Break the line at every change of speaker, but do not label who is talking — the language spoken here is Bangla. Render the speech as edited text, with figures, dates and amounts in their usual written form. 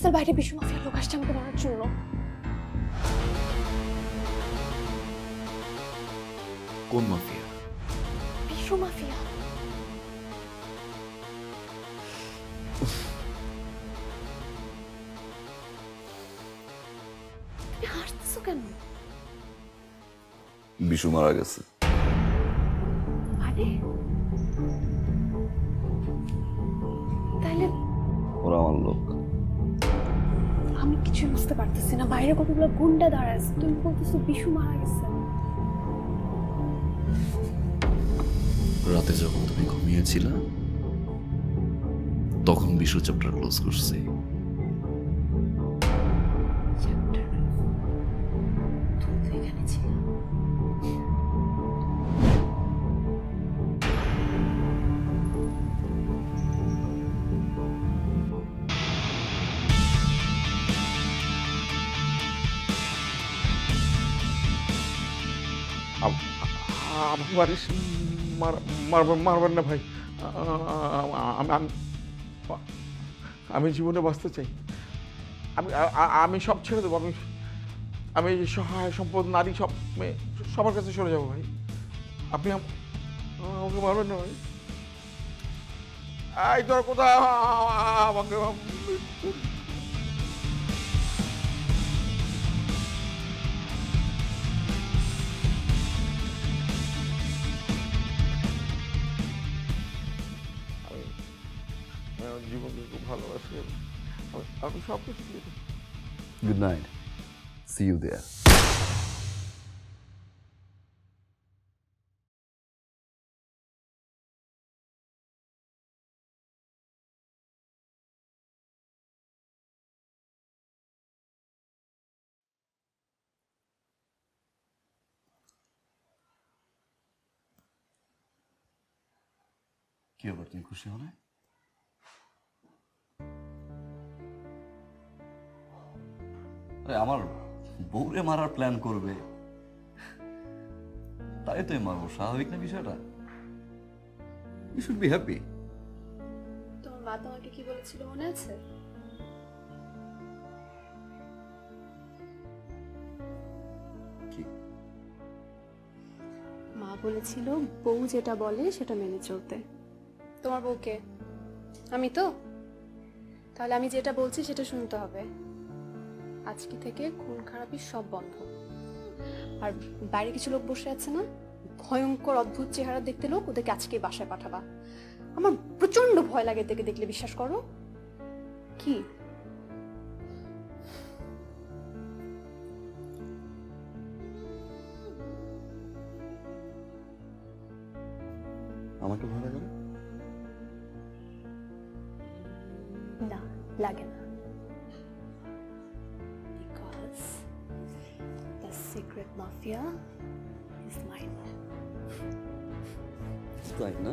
অফিসের বাইরে বিশু মাফিয়ার লোক আসছে আমাকে মারার জন্য।
কোন মাফিয়া?
বিশু মাফিয়া। তুমি হাসতেছো কেন?
বিশু মারা গেছে।
আরে তাহলে
ওরা আমার লোক।
আমি কিছুই বুঝতে পারতেছি না, বাইরে কতগুলো গুন্ডা দাঁড়ায় আছে, তুমি বলতেছো বিশু মারা গেছে।
রাতে যখন তুমি ঘুমিয়েছিলে তখন বিশু চ্যাপ্টার ক্লোজ করছি।
তুমি তো এখানে ছিলে।
আমাকে মারিস, মারবেন না ভাই। আমি আমি আমি জীবনে বাঁচতে চাই। আমি আমি সব ছেড়ে দেবো। আমি সহায় সম্পদ নারী সব সবার কাছে সরে যাবো ভাই। আপনি আমাকে মারবেন না ভাই। এই তোর কোথায় আমাকে আমি জীবনকে খুব ভালোবাসি। আমি সব কিছু দিয়ে দেবো।
Good night, see you there. কি ব্যাপার, তুমি খুশি হলে? আরে আমার বউরে মারার প্ল্যান করবে, তাই তো মারবো, স্বাভাবিক না বিষয়টা? You should be happy.
তোমার মা তোমাকে কি বলেছিল মনে আছে?
কি?
মা বলেছিল বউ যেটা বলে সেটা মেনে চলতে। তোমার বউকে আমি তো, তাহলে আমি যেটা বলছি সেটা শুনতে হবে। আজকে থেকে খুন খারাপি সব বন্ধ। আর বাইরে কিছু লোক বসে আছে না, ভয়ঙ্কর অদ্ভুত চেহারা দেখতে লোক, ওদেরকে আজকে বাসায় পাঠাবা। আমার প্রচন্ড ভয় লাগে এদেরকে দেখলে, বিশ্বাস করো। কি
আমাকে ভয় লাগে না?
না, লাগে না। Because the secret mafia is mine.
তাই না?